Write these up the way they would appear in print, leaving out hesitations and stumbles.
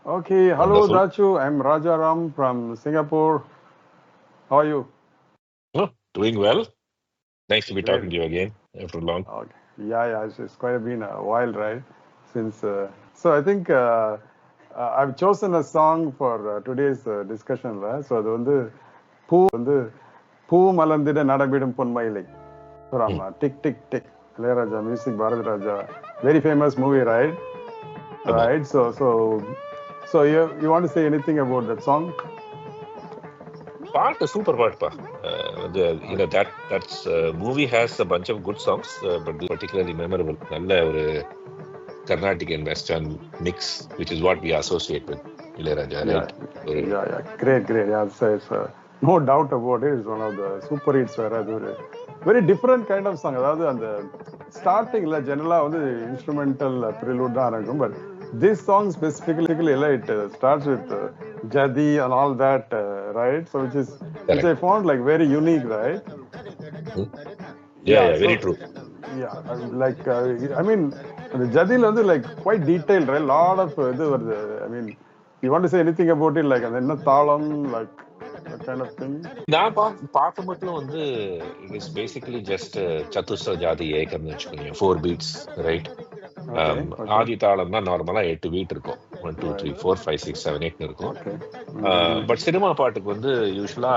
Okay, hello Wonderful. Dachu. I'm Rajaram from Singapore. How are you? Oh, doing well. Nice to be Great. talking to you again after long. Okay. Yeah. It's quite been a while, right? Since so I think I've chosen a song for today's discussion, right? So அது வந்து பூ மலர்ந்திட நடமிடும் பொன்மயிலை from Hmm. Tick Tick Tick. Ilayaraja music, Bharat Raja. Very famous movie, right? Ama. Right. So you want to say anything about that song? Part a super part, pa. That's movie has a bunch of good songs, but this particularly memorable. நல்ல ஒரு Carnatic and Western mix, which is what we associate with Ilayaraja, Yeah, right? ஒரு yeah. Great. Yeah, it's no doubt about it. It's one of the super hits. Where very different kind of song. அதாவது அந்த ஸ்டார்டிங்ல ஜெனரலா வந்து instrumental prelude தான் இருக்கும். But this song specifically, it starts with Jadi and all that, right? So which correct. I found like very unique, right? Hmm. Yeah. Very true. Like I mean, the Jadil வந்து like quite detailed, right? Lot of இது வருது. I mean, you want to say anything about it? Like அந்த என்ன தாளம், like that kind of thing. நான் பார்க்க மட்டும் வந்து it is basically just சதுஸ்ர ஜாதி ஏகம்னு வச்சுக்கோங்க 4 beats, right? Okay. ஆதி தாளம்னா நார்மலா 8 beat இருக்கும் 1 2 3 Right. 4 5 6 7 8 இருக்கும். Okay. பட் சினிமா பாட்டுக்கு வந்து யூஸ்வலா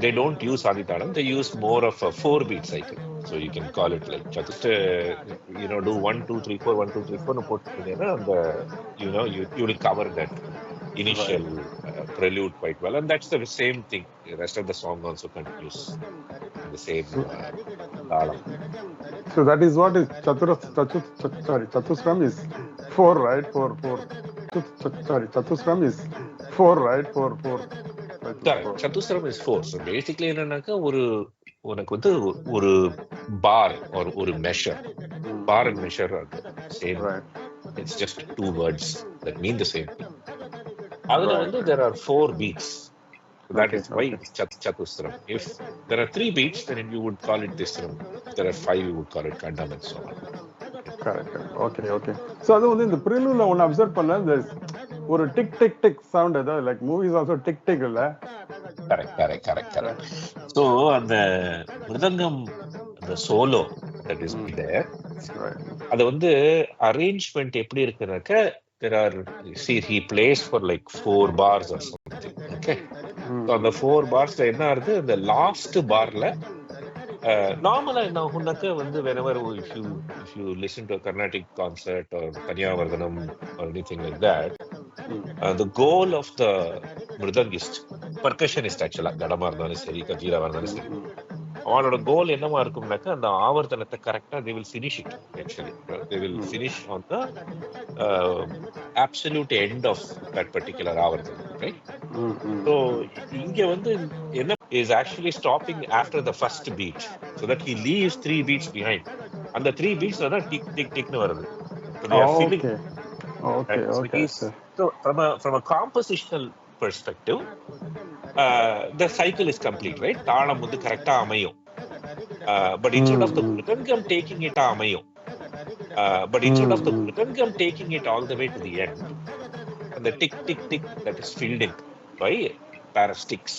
they don't use ஆதி தாளம், they use more of a 4 beat cycle. So you can call it like just do 1 2 3 4 1 2 3 4 போட்டுட்டீங்கன்னா அந்த you will cover that Right. initial prelude quite well, and that's the same thing. The rest of the song also continues in the same So, talam. so that is what is Chatusram is four, right? Four. Chatusram is four, right? Four. Right, Correct. four. Chatusram is 4. So basically என்னன்னாக்கா உனக்கு வந்து ஒரு bar or ஒரு measure. Bar and measure are the same. Right. It's just 2 words that mean the same thing. அதுல Right. வந்து there are 4 beats. So that Okay. is why it's Chatusram. If there are 3 beats, then you would call it Tisram. If there are 5, you would call it Kandam and so on. Correct. Okay. So அது வந்து இந்த ப்ரிலூட்ல ஒன்னு observe பண்ண இந்த ஒரு tick sound ஏதோ like movies also tick இல்ல. Correct. So அந்த மிருதங்கம் the solo that is there, அது வந்து arrangement எப்படி இருக்குனாக்க he plays for like 4 bars or something. Okay. So அந்த 4 barsல என்ன ஆகுது, அந்த லாஸ்ட் பார்ல நார்மலா என்ன ஆகும்னாக்க வந்து whenever if you listen to a Carnatic concert or Tanyavardhanam or anything like that, the goal of the mridangist பர்கஷனிஸ்ட் ஆக்சுவலா கடமா இருந்தாலும் சரி கஜீராவா இருந்தாலும் சரி, அவனோட கோல் என்னவா இருக்கும்னாக்கா அந்த ஆவர்த்தனத்தை கரெக்டா they will finish it actually. They will finish on the absolute end of that particular ஆவர்த்தனம், right? So இங்க வந்து என்ன is actually stopping after the first beat so that he leaves 3 beats behind. அந்த 3 beats தான் டிக்னு வருது. So they are filling. Okay. So from a compositional perspective, the cycle is complete, right? தாளம் வந்து கரெக்டா அமையும். But instead of the mridangam taking it அமையும். But instead of the mridangam taking it all the way to the end, and the tick that is filled in by pair of sticks.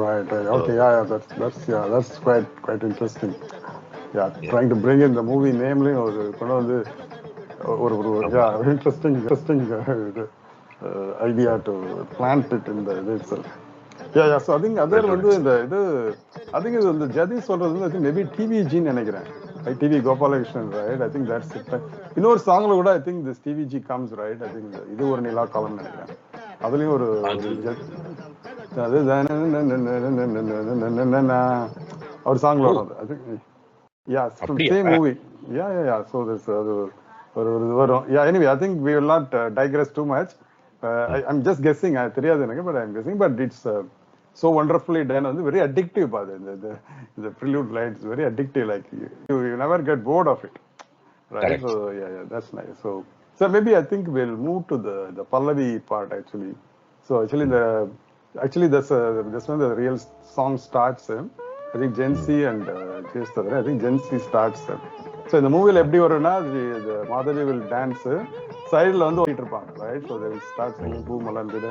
Right. Okay. That's quite interesting. Yeah. Trying to bring in the movie namely or interesting idea to plant it in the itself. Yeah. So I think other வந்து இந்த I think இது இந்த ஜதி சொல்றது வந்து maybe TVG நினைக்கிறேன். TV Gopalakrishnan, right? I think that's it. இன்னொரு சாங்ல கூட I think this TVG comes, right? I think இது ஒரு நிலா காலம் நினைக்கிறேன். அதுலயும் ஒரு ஒரு சாங்ல வரும். I think from same movie. Yeah. So this வரும். Yeah, anyway, I think we will not digress too much. I'm just guessing. தெரியாது எனக்கு, but I'm guessing. But it's so wonderfully done. Very addictive. The prelude lines very addictive. Like you never get bored of it, right? Correct. So that's nice. So maybe I think we'll move to the Pallavi part actually. So actually that's when the real song starts. I think Jensi and Chestadra. I think Jensi starts. So in the movie, எப்படி வரும்னா Madhavi will dance. சைடுல வந்து ஓடிட்டு இருப்பாங்க, right? So they will start singing பூ மலர்ந்திட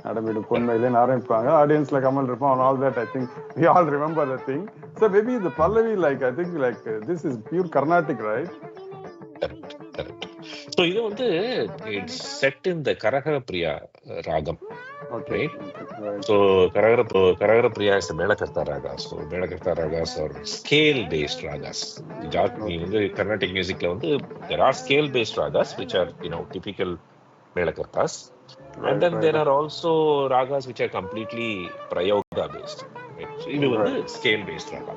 நடமிடு பொன்மையிலேன்னு ஆரம்பிப்பாங்க. ஆடியன்ஸ்ல கமல் இருப்பான், all that. I think we all remember the thing. So maybe இந்த pallavi like I think like this is pure Carnatic, right? Correct correct. So இது வந்து it's set in the Kharaharapriya ragam. Okay. So Karagarapriya is a Melakarta ragas. So Melakarta ragas are scale-based ragas. Carnatic music there are scale-based ragas which are typical Melakartas, and then there are also ragas which are completely prayoga-based. Right? So this is scale-based raga.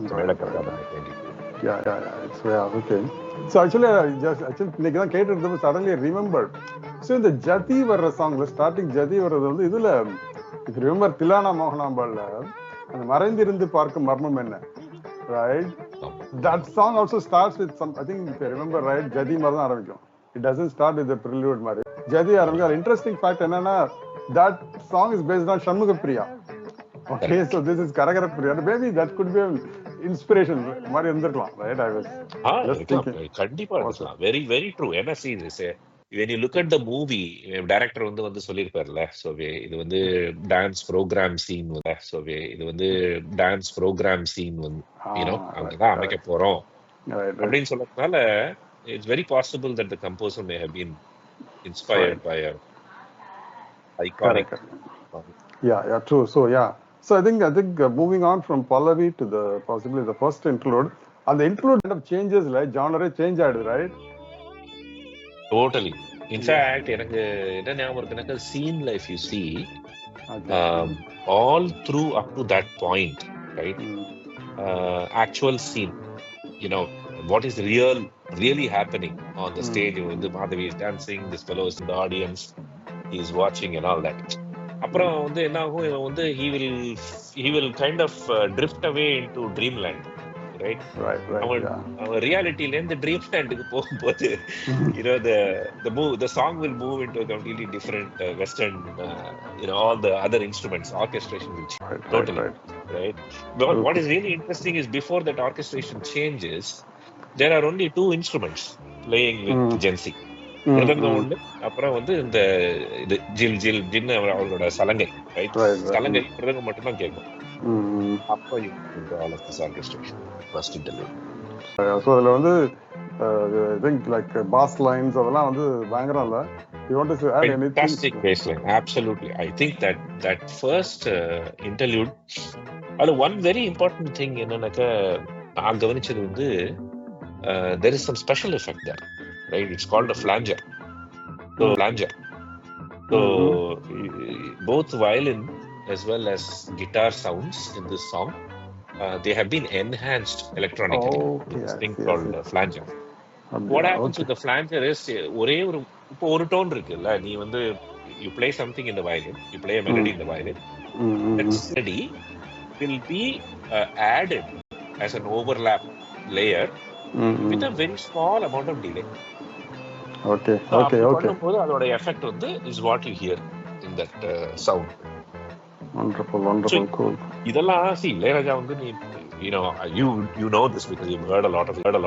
So Melakarta. Yeah. Okay. So actually suddenly I remembered. So in the Jati Varra song, starting Jati Varra, if you remember Tilana Mohanambal, and Marandirundu Parka Marmam enna, right? That song also starts with some, I think if I remember right, Jati Marna Aramikam. It doesn't start with the prelude Mari. Jati Aramikam. Interesting fact, that song is based on Shanmugapriya. Okay, so this is Karagarapriya. Maybe that could be an inspiration. Mari Andarkalam, right? I was just thinking. Very, very true. When you look at the movie, director வந்து சொல்லிருப்பார்ல, so இது வந்து dance program scene, so இது வந்து dance program scene அங்கதான் அமைக்க போறோம் அப்படின்னு சொல்றதுனால it's very possible that the composer may have been inspired by a iconic. Yeah, true. So I think moving on from Pallavi to the possibly the first interlude, and the interlude kind of changes, like genre change, right? Totally. In fact, எனக்கு என்ன ஞாபகம் இருக்குன்னா, scene if you see, all through up to that point, right? Actual scene, what is really happening on the stage. Madhavi is dancing, this fellow is in the audience, he is watching and all that. அப்புறம் என்ன ஆகும், he will kind of drift away into dreamland. Right. Our reality in the dreamland போகும்போது the song will move into a completely different western, all the other instruments, orchestration will change. Totally. Right. But what is really interesting is before that orchestration changes, there are only two instruments playing with Jensi. மிருதங்கம் ஒண்ணு, அப்புறம் இந்த ஜில் ஜில் ஜின்னு அவங்களோட சலங்கை, right? சலங்கை மிருதங்கம் மட்டும்தான் கேட்கும். அப்போ all of this orchestration first interlude. So அதுல I think like bass lines அதெல்லாம் பயங்கரம் இல்ல? You want to add anything? Fantastic bass line, absolutely. I think that first interlude, one very important thing என்னன்னாக்க நான் கவனிச்சது there is some special effect there, right? It's called a flanger. So both violin as well as guitar sounds in this song, they have been enhanced electronically. This thing called flanger. What happens with the flanger is ஒரு tone இருக்குல்ல, நீ you play something in the violin, you play a melody in the violin, that melody will be added as an overlap layer with a very small amount of delay. Okay. பண்ணும்போது அதோட effect is what you hear in that sound. Wonderful, cool. இதெல்லாம் இளையராஜா நீ you know this because you've heard a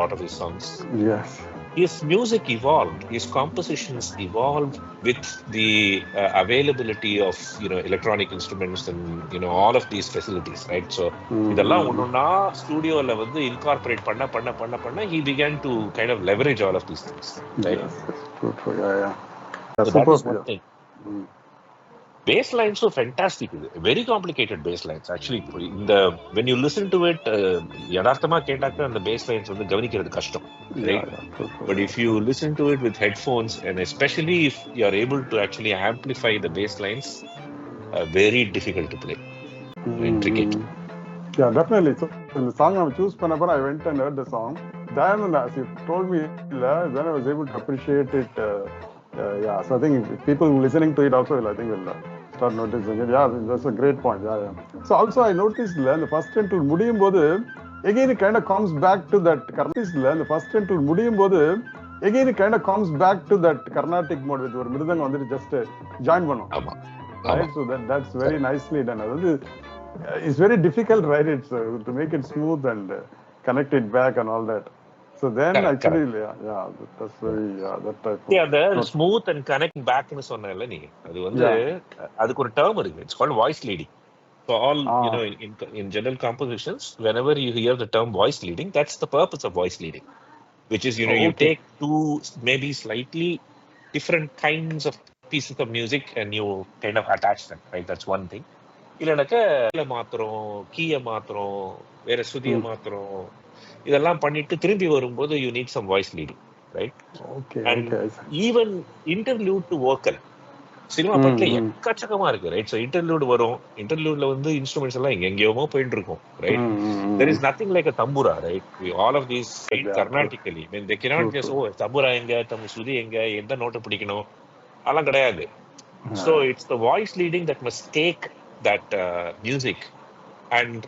lot of his songs. Yes. His music evolved, his compositions evolved with the availability of electronic instruments and all of these facilities, right? So இதெல்லாம் ஒண்ணா ஸ்டுடியோல incorporate பண்ண he began to kind of leverage all of these things, right? Yes, true. Yeah. So that is one thing. Bass lines are fantastic. Very complicated bass lines. Actually, when you listen to it, யதார்த்தமா கேட்டாக்க அந்த bass lines கவனிக்கிறது கஷ்டம், right? But if you listen to it with headphones, and especially if you are able to actually amplify the bass lines, very difficult to play. Intricate. Yeah, definitely. So the song I choose பண்ணப்ப I went and heard the song. Then as you told me, then I was able to appreciate it. So I think people listening to it also will start noticing it. Yeah, that's a great point. Yeah. So also I noticed the first interlude முடியும் போது again it kind of comes back to that Carnatic mode with ஒரு மிருதங்கம் just join பண்ணும். ஆமா. Right? So that's very nicely done. It's very difficult, right? It's to make it smooth and connect it back and all that. So then Correct, actually, yeah, that's very, that type of. அந்த smooth and connect பேக்னு சொன்னல நீங்க, அது வந்து அதுக்கு ஒரு term இருக்கு. It's called voice leading. So all in general compositions, whenever you hear the term voice leading, that's the purpose of voice leading, which is you take two maybe slightly different kinds of pieces of music and you kind of attach them, right? That's one thing. இல்லைனாக்க மாத்திரம் கீய மாத்திரம் வேற சுதிய மாத்திரம் இதெல்லாம் பண்ணிட்டு திரும்பி வரும்போது you need some voice leading, right? And even interlude to vocal cinema பாட்டுல எக்கச்சக்கமா இருக்கு, ரைட்? ஸோ இன்டர்லூட் வரும், இன்டர்லூட்ல வந்து இன்ஸ்ட்ருமெண்ட்ஸ் எல்லாம் எங்கேயோமோ போயிட்டு இருக்கும், right? There is nothing like a tambura, right? All of these Carnatically mean they cannot just tambura எங்க சுதி எங்க எந்த நோட்டை பிடிக்கணும் அதெல்லாம் கிடையாது. So it's the voice leading that must take that music and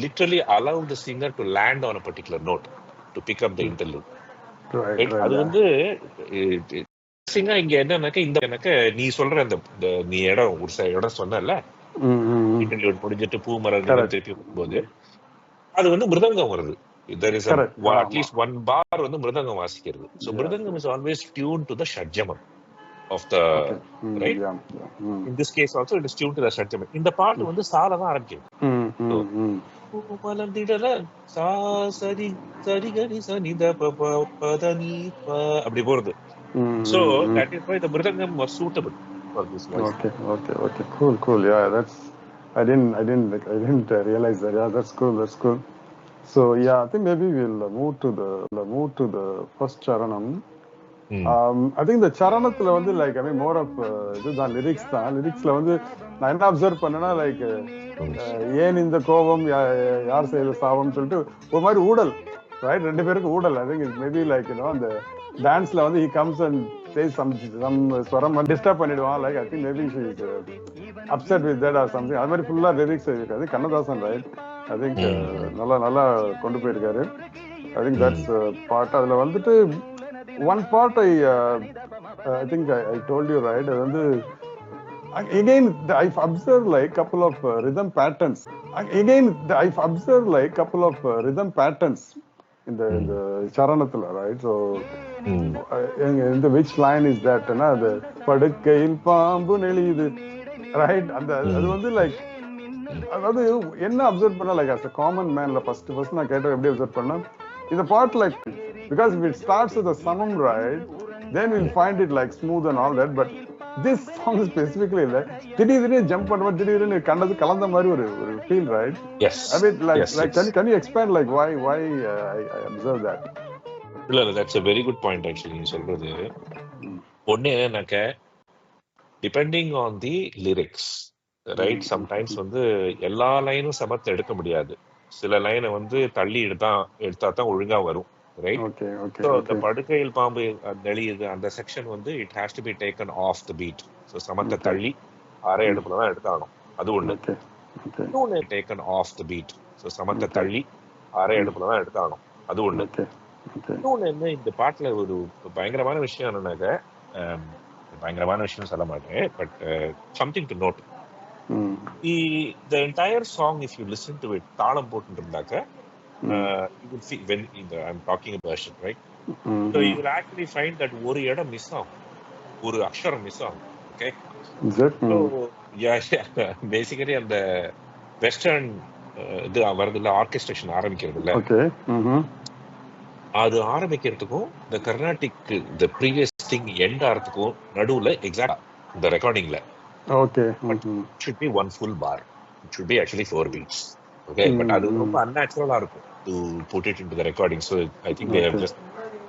literally allow the singer to land on a particular note to pick up the interlude, right? அது வந்து சிங்கா இங்க என்னன்னாக்க இந்த எனக்கு நீ சொல்ற அந்த நீ இடம் ஒரு இடம் சொன்னல இன்டர்லுட் முடிஞ்சிட்டு பூ மரம் திருப்பி போகும்போது அது வந்து மிருதங்கம் வருது. there is at least one bar வந்து மிருதங்கம் வாசிக்கிறது. so mridangam is always tuned to the ஷட்ஜமம் of the right. In this case also it is tuned to the ஷட்ஜமம். இந்த பாட்டு வந்து சால தான் ஆரம்பிக்குது. சா சரி சரி கரி சனி த ப ப நீ ப அப்படி போறது. so that is why the mridangam was suitable for this voice. Okay, cool. Yeah, that's I didn't realize that. Yeah, that's cool. So yeah, I think maybe we'll move to the first charanam. I think the charanatla வந்து like I mean more of இதுதான் லிரிக்ஸ்ல வந்து நான் என்ன observe பண்ணேன்னா like ஏன் இந்த கோபம் யார் செய்த சாபம் சொல்லிட்டு ஒரு மாதிரி ஊடல், ரைட்? ரெண்டு பேருக்கு ஊடல். I think it maybe like அந்த டான்ஸ்ல வந்து he comes and says some ஸ்வரம் டிஸ்டர்ப் பண்ணிடுவான், like I think maybe she is upset with that or something. அது மாதிரி ஃபுல்லா லிரிக்ஸ் இருக்காது. கண்ணதாசன், ரைட்? I think நல்லா கொண்டு போயிருக்காரு. I think that's part. அதுல வந்துட்டு one part I think I told you, right? Again I've observed like couple of rhythm patterns. In the charanathula, right? So in the which line is that the padukkail paambu neliyudu, right? And அது வந்து like அதாவது என்ன observe பண்ணா like as a common man first நான் கேட்ட எப்படி observe பண்ணா இந்த part like because if it starts with a samam, right, then we'll find it like smooth and all that, but this song specifically like திடீர்னு jump பண்ணுவா, திடீர்னு கண்டது கலந்த மாதிரி ஒரு feel, right? Yes. I mean like can you expand like why I observe that? இல்ல that's a very good point actually. நீ சொல்றது ஒண்ணு என்னக்க depending on the lyrics, right? Sometimes வந்து எல்லா லைனும் சமத்தை எடுக்க முடியாது. சில லைனை வந்து தள்ளி எடுத்தா தான் ஒழுங்கா வரும், right? So the படுக்கையில் பாம்பு நெளியுது அந்த செக்ஷன் வந்து it has to be taken off the beat. So சமத்தை தள்ளி அரை அடுப்புல தான் எடுத்தாகணும், அது ஒண்ணு. இன்னொன்னு taken off the beat. So சமத்தை தள்ளி அரை அடுப்புல தான் எடுத்தாகணும், அது ஒண்ணு. இன்னொன்னு என்ன இந்த பாட்டுல ஒரு பயங்கரமான விஷயம் என்னன்னாக்க, பயங்கரமான விஷயம் சொல்ல மாட்டேன், but something to note. The entire song, if you listen to it, தாளம் போட்டு இருந்தாக்க you will see when I'm talking about version, right? So you will actually find that ஒரு இடம் மிஸ் ஆகும், ஒரு அக்ஷரம் மிஸ் ஆகும். Okay, so yeah basically அந்த வெஸ்டர்ன் இது வருதுல ஆர்கெஸ்ட்ரேஷன் ஆரம்பிக்கிறது இல்ல, அது ஆரம்பிக்கிறதுக்கும் இந்த Carnatic the previous thing end ஆகிறதுக்கும் நடுவுல எக்ஸாக்ட் இந்த ரெக்கார்டிங்ல should be one full bar. It should be actually 4 beats. Okay, but அது ரொம்ப unnatural இருக்கும் to put it into the recording. So I think they have just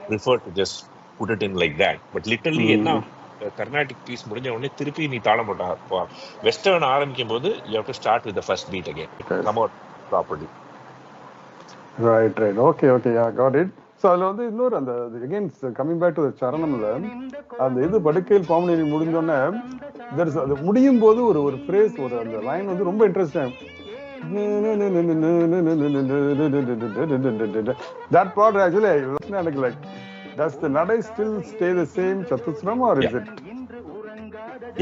preferred to just put it in like that. But literally என்ன Carnatic piece முடிஞ்ச உடனே திருப்பி நீ தாளம் போட்டா வெஸ்டர்ன் ஆரம்பிக்கும் போது you have to start with the first beat again. Come out properly. Right. Okay, yeah, got it. So அதுல வந்து இன்னொரு அந்த again coming back to the charanamல அந்த இது படுக்கையில் பாம்பு முடிஞ்சோடனே அது முடியும் போது ஒரு phrase ஒரு அந்த லைன் வந்து ரொம்ப interesting. That part actually I was like, does the nadai still stay the same chatusram or is it?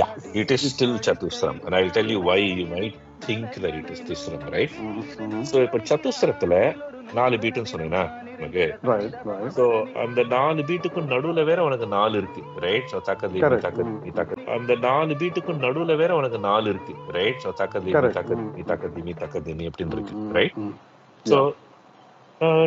Yeah, it is still chatusram, and I'll tell you why you might think that it is tisram, right? So இப்ப சத்துஸ்ரத்துல 4 பீட்டுன்னு சொன்னேன்னா உனக்கு. Right, right. So அந்த 4 பீட்டுக்கும் நடுவுல வேற உனக்கு 4 இருக்கு, right? So தக்கதீமி Correct. தக்கதீமி தக்க அந்த 4 பீட்டுக்கும் நடுவுல வேற உனக்கு 4 இருக்கு, ரைட்? ஸோ தக்கதீமி Correct. தக்கதீமி தக்கதீமி தக்கதீமி அப்படின்னு இருக்கு, Mm, right? mm. So Yeah.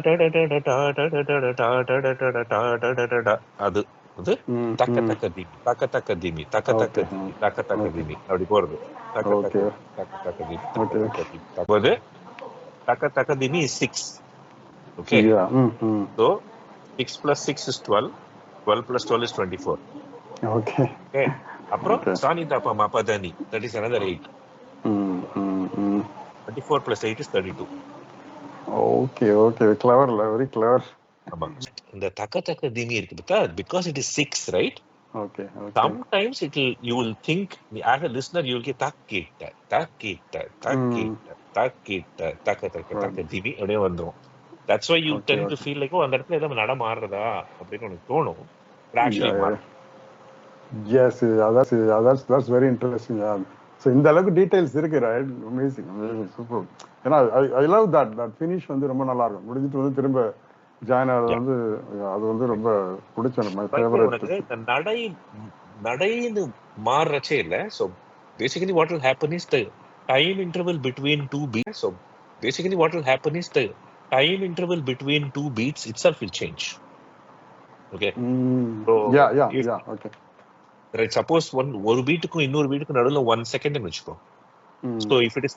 அது அது Mm, தக்க mm. தக்க தீமி தக்க தக்க தீமி தக்க தக்க Okay. தீமி தக்க தக்க Okay. தீமி அப்படி போறது. தக்க தக்க Okay. தக்க தக்க தீமி தக்க Okay. தக்க தீமி தப்போது தக்க தக்க தீமி is 6. Okay, Yeah. Mm, mm. So 6 plus 6 is 12. 12 plus 12 is 24. Okay. Okay, அப்புறம் Okay. சாணி தாப்பா மாப்பாதானி, that is another 8. Mm, mm, mm. 24 plus 8 is 32. Okay. Okay. Clever. Very clever. ஆமா, இந்த தக்க தக்க தீமி இருக்கு பார்த்தா, because it is 6, right? Okay. Okay. Sometimes you will think, as a listener, you will get takita, takita, takita, takita, taka taka taka dimi அப்படியே வந்துரும். That's why you tend to feel like, அந்த இடத்துல ஏதோ நட மாறுறதா அப்படின்னு உனக்கு தோணும். Actually மாறும். Yes, that's very interesting. Yeah. So இந்த அளவுக்கு டீடைல்ஸ் இருக்கு, right? Amazing, super. ஏன்னா I love that finish வந்து ரொம்ப நல்லா இருக்கும். முடிஞ்சிட்டு வந்து திரும்ப ஜாயின் ஆகிறது வந்து அது வந்து ரொம்ப பிடிச்ச my favorite. உனக்கு இந்த நடைன்னு மாறுறச்சே இல்ல. So basically what will happen is the time interval between two beats. So basically what will happen is the time interval between two beats itself will change. Okay. So yeah, okay. Right, suppose ஒரு பீட்டுக்கும் இன்னொரு பீட்டுக்கும் நடுவுல 1 second ன்னு வெச்சுக்கோ. So if it is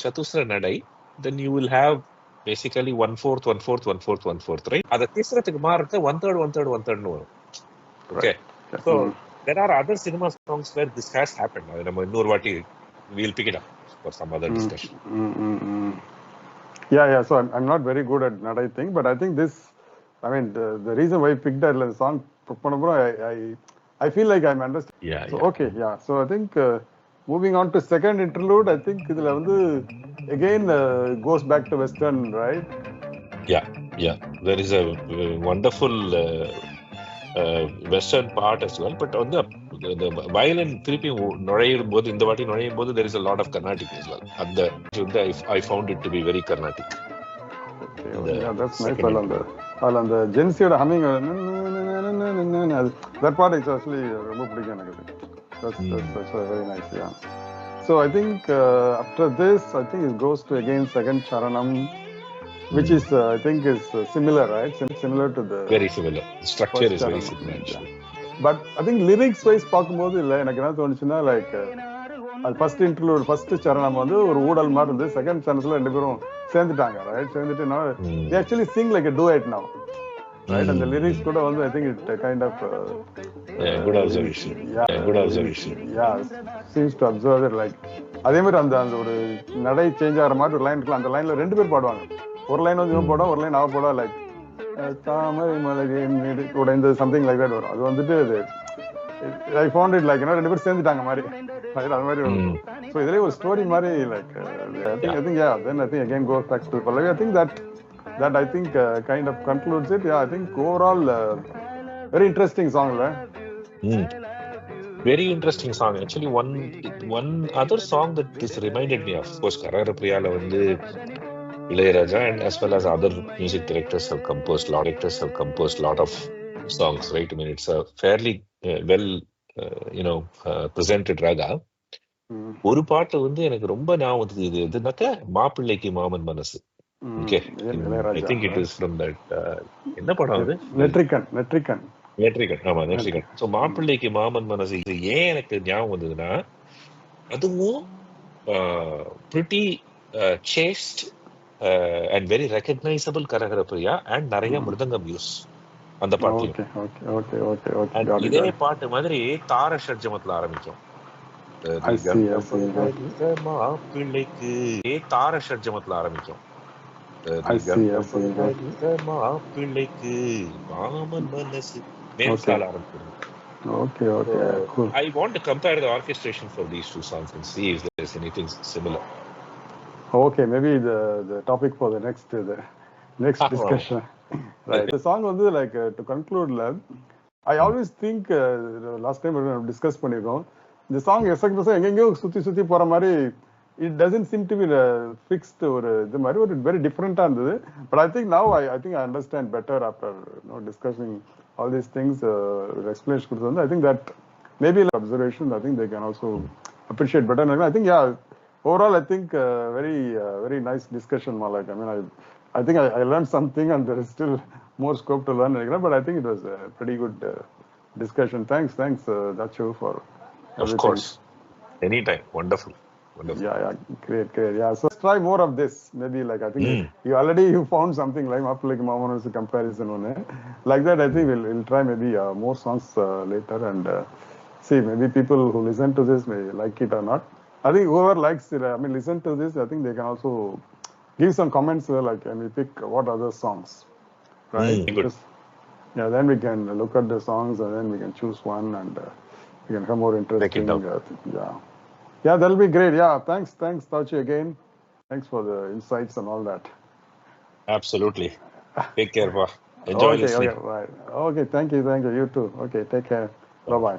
சதுஸ்ர நடை, then you will have basically 1/4 1/4 1/4 1/4, right? அத தீஸ்ரத்துக்கு மாறுறது 1/3 1/3 1/3 ன்னு வரும். Okay. So there are other cinema songs where this has happened. அது நம்ம இன்னொரு வாட்டி we'll pick it up for some other discussion. Yeah, so I'm not very good at nadai thing, but I think this, I mean the reason why I picked that song பண்ணப்போ I feel like I'm understanding. Yeah, so, okay, yeah. So I think moving on to second interlude, I think இதுல வந்து again goes back to Western, right? Yeah. There is a wonderful Western part as well, but on the violin திருப்பி நுழையும் போது, இந்த வாட்டி நுழையும் போது there is a lot of Carnatic as well. I found it to be very Carnatic. Yeah, that's nice. அந்த ஜென்சியோட humming, that part is actually ரொம்ப பிடிக்கும் எனக்கு. That's very nice. Yeah. So I think after this, I think it goes to again second charanam, which is I think is similar, right? Similar to the very similar. The structure is very similar. Yeah. But I think lyrics wise பார்க்கும்போது இல்ல எனக்கு என்ன தோணுச்சுன்னா, like அது first interlude first சரணம் வந்து ஒரு ஊடல் மாதிரி இருந்து, செகண்ட் சரணத்துல ரெண்டு பேரும் சேர்ந்துட்டாங்க, ரைட்? சேர்ந்துட்டு they actually sing like a duet now, right? And the lyrics கூட வந்து I think it kind of good observation. Good observation. Yeah, seems to observe it like அதே மாதிரி அந்த ஒரு நடை சேஞ்ச் ஆகிற மாதிரி ஒரு லைன் இருக்குல்ல, அந்த லைன்ல ரெண்டு பேர் பாடுவாங்க. ஒரு லைன் வந்து இவன் போடுவான், ஒரு லைன் அவ போடுவா, லைக் தாமரை மலரே உடைந்த சம்திங் லைக் தட் வரும். அது வந்துட்டு I found it like ரெண்டு பேரும் சேர்ந்துட்டாங்க மாதிரி, அது மாதிரி வரும். So இதுலயே ஒரு ஸ்டோரி மாதிரி like I think yeah, then I think again goes back to Pallavi. I think that I think kind of concludes it. Yeah, I think overall very interesting song, right? Very interesting song. Actually, one other song that this reminded me of course, Karagara Priyala வந்து Ilayaraja and as well as other music directors have composed lot of songs, right? I mean, it's a fairly well presented raga. ஒரு பாட்டு வந்து எனக்கு ரொம்ப ஞாபகம் இது எதுனாக்க மாப்பிள்ளைக்கு மாமன் மனசு. Okay, I think it is from that என்ன படம் அது? நெற்றிக்கண். ஆமா, நெற்றிக்கண். சோ மாப்பிள்ளைக்கு மாமன் மனசு இது ஏன் எனக்கு ஞாபகம் வந்ததுன்னா, அதுவும் pretty chaste and very recognizable Karagara Priya and நிறைய மிருதங்கம் யூஸ் அந்த பாட்டுல. இதே பாட்டு மாதிரி தார ஷட்ஜமத்துல ஆரம்பிக்கும். மாப்பிள்ளைக்கு தார ஷட்ஜமத்துல ஆரம்பிக்கும். மாப்பிள்ளைக்கு மாமன் மனசு மேல்சால ஆரம்பிக்கும். Okay, cool. I want to compare the orchestration for these two songs and see if there is anything similar. Okay, maybe the topic for the next discussion. Right. The song வந்து like to conclude, I always think last time we discuss பண்ணிருக்கோம், இந்த song எங்கெங்கயோ சுத்தி போற மாதிரி it doesn't seem to be fixed or the very different on this. But I think now I think I understand better after discussing all these things. Explanation. I think that maybe observation. I think they can also appreciate better. And I think overall I think very nice discussion, Malak. I mean I think I learned something, and there is still more scope to learn. But I think it was a pretty good discussion. Thanks, Dachu, for everything. Of course, anytime. Wonderful. Yeah, great. Yeah, so let's try more of this. Maybe like I think you found something like Maman's comparison on it. Like that, I think we'll try maybe more songs later and see. Maybe people who listen to this may like it or not. I think whoever likes it, listen to this. I think they can also give some comments like, and we pick what other songs, right? Good. Then we can look at the songs and then we can choose one and we can have more interesting. Yeah, that'll be great. Yeah, thanks, Tauchi again. Thanks for the insights and all that. Absolutely. Take care, Pa. Enjoy listening. Okay, right. Okay, thank you. You too. Okay, take care. Bye-bye.